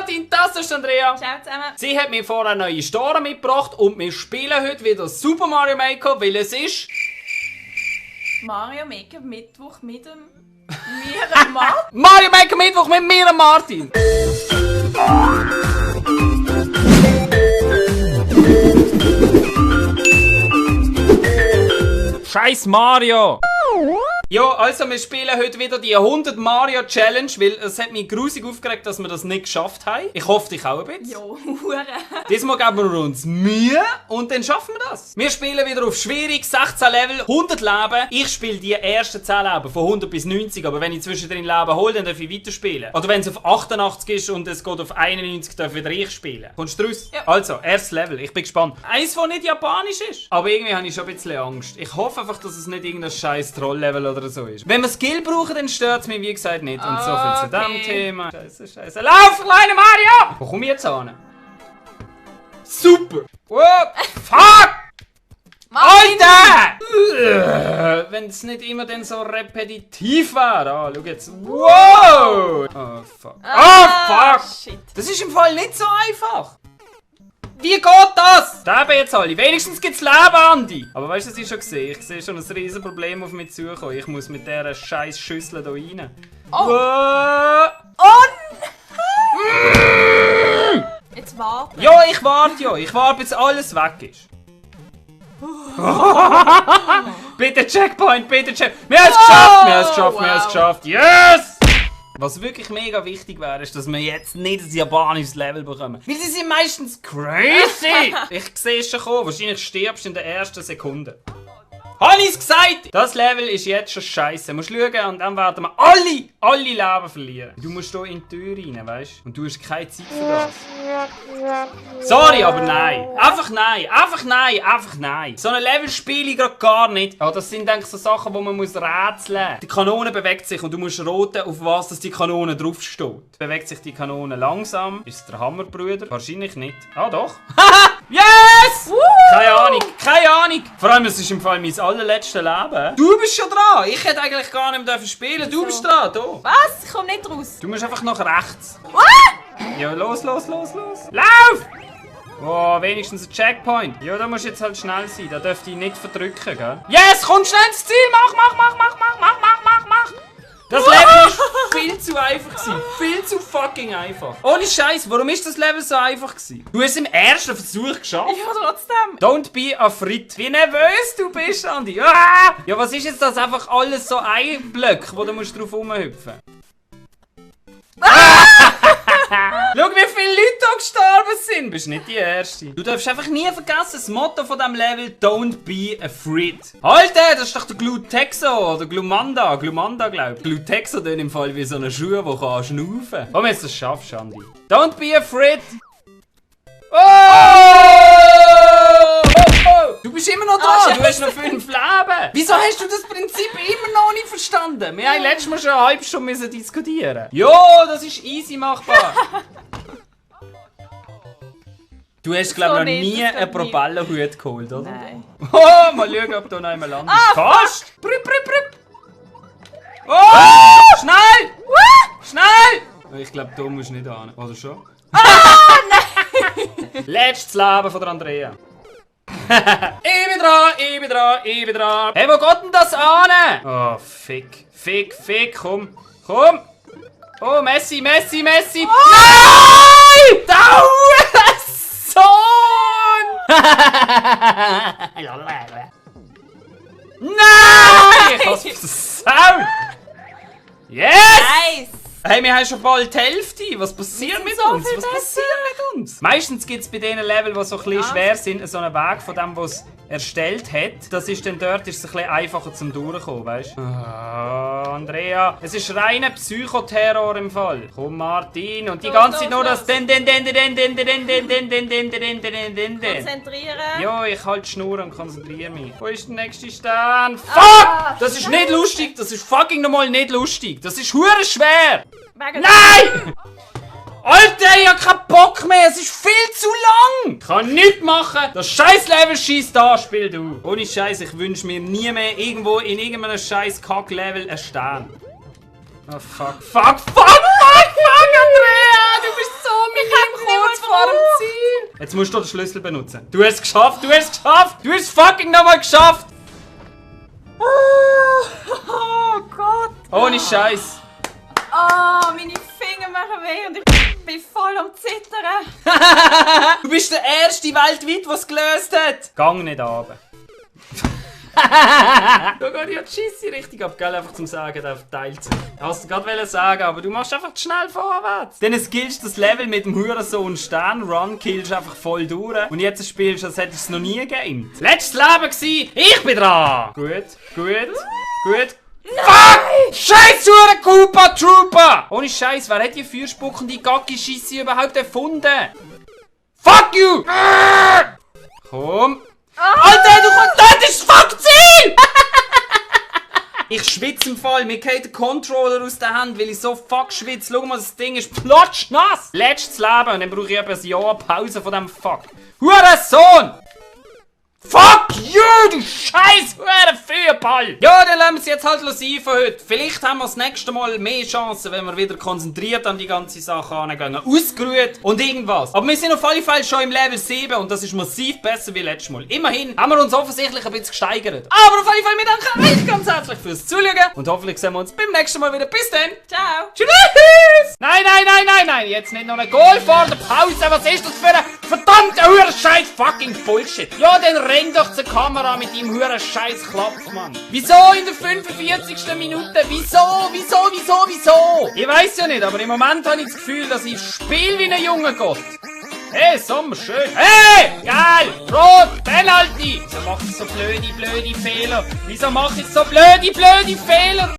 Martin, das ist Andrea. Ciao zusammen. Sie hat mir vorher neue Store mitgebracht und wir spielen heute wieder Super Mario Maker, weil es ist... Mario Maker Mittwoch mit dem... mir Martin. Mario Maker Mittwoch mit mir und Martin. Scheiß Mario! Ja, also wir spielen heute wieder die 100 Mario Challenge, weil es hat mich grusig aufgeregt, dass wir das nicht geschafft haben. Ich hoffe, dich auch ein bisschen. Jo, hure. Diesmal geben wir uns Mühe und dann schaffen wir das. Wir spielen wieder auf schwierig, 16 Level, 100 Leben. Ich spiele die ersten 10 Leben von 100 bis 90, aber wenn ich zwischendrin Leben hole, dann darf ich weiterspielen. Oder wenn es auf 88 ist und es geht auf 91, darf wieder ich spielen. Kommst du raus? Ja. Also, erstes Level, ich bin gespannt. Eins, das nicht japanisch ist. Aber irgendwie habe ich schon ein bisschen Angst. Ich hoffe einfach, dass es nicht irgendein scheiß Troll-Level oder so ist. Wenn wir Skill brauchen, dann stört es mich wie gesagt nicht. Und so viel zu diesem Thema. Scheiße, scheiße. Lauf, kleine Mario! Wo komme ich jetzt hin? Super! Oh, fuck! Alter! Wenn es nicht immer dann so repetitiv wäre. Ah, schau jetzt. Wow! Oh, fuck. Oh, fuck! Shit. Das ist im Fall nicht so einfach. Wie geht das? Sterben jetzt alle. Wenigstens gibt's Leben, Andi. Aber weißt du, was ich schon gesehen? Ich sehe schon ein riesen Problem auf mich zukommen. Ich muss mit dieser scheiß Schüssel hier rein. Oh. Wow. Oh Jetzt warte. Ja, ich warte ja. Ich warte, bis alles weg ist. Bitte Checkpoint, bitte Checkpoint. Wir haben es geschafft, wir haben es geschafft, wir haben es geschafft. Yes! Was wirklich mega wichtig wäre, ist, dass wir jetzt nicht ein japanisches Level bekommen. Weil sie sind meistens crazy. Ich sehe es schon kommen. Wahrscheinlich stirbst du in der ersten Sekunde. Habe ich's gesagt? Das Level ist jetzt schon scheiße. Du musst schauen und dann werden wir alle Leben verlieren. Du musst hier in die Tür rein, weißt du? Und du hast keine Zeit für das. Sorry, aber nein. Einfach nein. Einfach nein. Einfach nein. So ein Level spiele ich gerade gar nicht. Ja, das sind eigentlich so Sachen, wo man muss rätseln muss. Die Kanone bewegt sich und du musst raten, auf was das die Kanone draufsteht. Bewegt sich die Kanone langsam? Ist es der Hammerbruder? Wahrscheinlich nicht. Ah, doch. Yes! Keine Ahnung. Keine Ahnung. Vor allem, es ist im Fall mein allerletztes Leben. Du bist schon dran. Ich hätte eigentlich gar nicht mehr spielen. Du bist dran. Da. Was? Ich komme nicht raus. Du musst einfach nach rechts. What? Ja, los. Lauf! Oh, wenigstens ein Checkpoint. Ja, da musst du jetzt halt schnell sein. Da dürfte ich nicht verdrücken, gell? Yes, komm schnell ins Ziel. Mach. Das Level ist viel zu einfach gewesen. Viel zu fucking einfach. Ohne Scheiß, warum ist das Level so einfach gewesen? Du hast es im ersten Versuch geschafft. Ja, trotzdem. Don't be afraid. Wie nervös du bist, Andi. Ah! Ja, was ist jetzt das? Einfach alles so ein Block, wo du musst drauf rumhüpfen. Schau, wie viele Leute hier gestorben sind. Du bist nicht die Erste. Du darfst einfach nie vergessen, das Motto von diesem Level, don't be afraid. Alter, das ist doch der Glutexo oder Glumanda. Glumanda, glaub ich. Glutexo dann im Fall wie so eine Schuhe, die kann schnaufen. Komm, jetzt das schaffst, Andi. Don't be afraid. Oh! Du bist immer noch dran, du hast noch 5 Leben. Wieso hast du das Prinzip immer noch nicht verstanden? Wir haben letztes Mal schon eine halbe Stunde diskutieren. Jo, das ist easy machbar. Du hast, glaube ich, noch nie einen Propellerhut geholt, oder? Nein. Oh, mal schauen, ob du noch einmal landest. Fast! Prüpp. Oh! Schnell! Schnell! Ich glaube, da musst du nicht hin. Oder schon? Nein! Letztes Leben von der Andrea. Ich bin dran. Hey, wo geht denn das an? Oh, fick, komm. Oh, Messi. Nein! Da Sohn! Nein! Ich hab's versaut! Yes! Nice. Hey, wir haben schon bald die Hälfte. Was passiert mit so uns? viel Was besser. passiert mit uns? Meistens gibt es bei diesen Leveln, die so ein bisschen schwer sind, so einen Weg von dem, was es erstellt hat. Das ist dann dort ist es ein bisschen einfacher zum Durchkommen, weißt du? Oh, Andrea, es ist reiner Psychoterror im Fall. Komm, Martin, und die ganze Zeit nur das Konzentrieren. Ja, ich halte die Schnur und konzentriere mich. Wo ist der nächste Stern? Fuck! Das ist nicht lustig. Das ist fucking nochmal nicht lustig. Das ist hure schwer. Nein! Alter, ich hab keinen Bock mehr. Es ist viel zu lang. Ich kann nichts machen. Das scheiß Level schießt da, spiel du. Ohne Scheiß, ich wünsche mir nie mehr irgendwo in irgendeinem scheiß Kack-Level einen Stern. Oh fuck, Andrea! Du bist so Jetzt musst du den Schlüssel benutzen. Du hast es geschafft, du hast es geschafft! Du hast es fucking nochmal geschafft! Oh Gott. Ohne Scheiß. Oh, meine Finger machen weh und ich bin voll am Zittern. Du bist der Erste weltweit, der es gelöst hat. Gang nicht runter. Da geht ja die Scheisse richtig ab, gell? Einfach zum Sagen, der verteilt sich. Hast du gerade sagen, aber du machst einfach zu schnell vorwärts. Dann skillst du das Level mit dem Hurensohn Stern-Run, killst einfach voll durch. Und jetzt spielst du, als hättest du es noch nie gegeben. Das letzte Leben gsi, ich bin dran. Gut, gut, gut. Fuck! Scheiß Huren Koopa Trooper! Ohne Scheiß, wer hat die feuerspuckende Gacki-Scheisse überhaupt erfunden? Fuck you! Komm. Alter, du kommst, das ist das Fuck-Ziel! Ich schwitze im Fall, mir geht der Controller aus der Hand, weil ich so fuck schwitze. Schau mal, das Ding ist plotschnass! Letztes Leben und dann brauche ich etwa ein Jahr Pause von diesem Fuck. Hurensohn! Fuck you, du scheiß Hurenfeuerball! Ja, dann lassen wir es jetzt halt sein für heute. Vielleicht haben wir das nächste Mal mehr Chancen, wenn wir wieder konzentriert an die ganze Sache angehen. Ausgeruht und irgendwas. Aber wir sind auf alle Fälle schon im Level 7 und das ist massiv besser wie letztes Mal. Immerhin haben wir uns offensichtlich ein bisschen gesteigert. Aber auf alle Fälle, wir danken euch ganz herzlich fürs Zuschauen und hoffentlich sehen wir uns beim nächsten Mal wieder. Bis dann! Ciao. Tschüss! Nein, nein, nein, nein, nein! Jetzt nicht noch ein Goal vor der Pause! Was ist das für ein verdammter Hurenscheiß fucking Bullshit? Ja, dann renn doch zur Kamera mit deinem Hurenscheiß Klapf, Mann! Wieso in der 45. Minute? Wieso? Ich weiß ja nicht, aber im Moment habe ich das Gefühl, dass ich spiele wie ein junger Gott. Hey, Sommer, schön. Hey, geil, Rot, Penalty. Wieso mache ich so blöde Fehler? Wieso mache ich so blöde Fehler?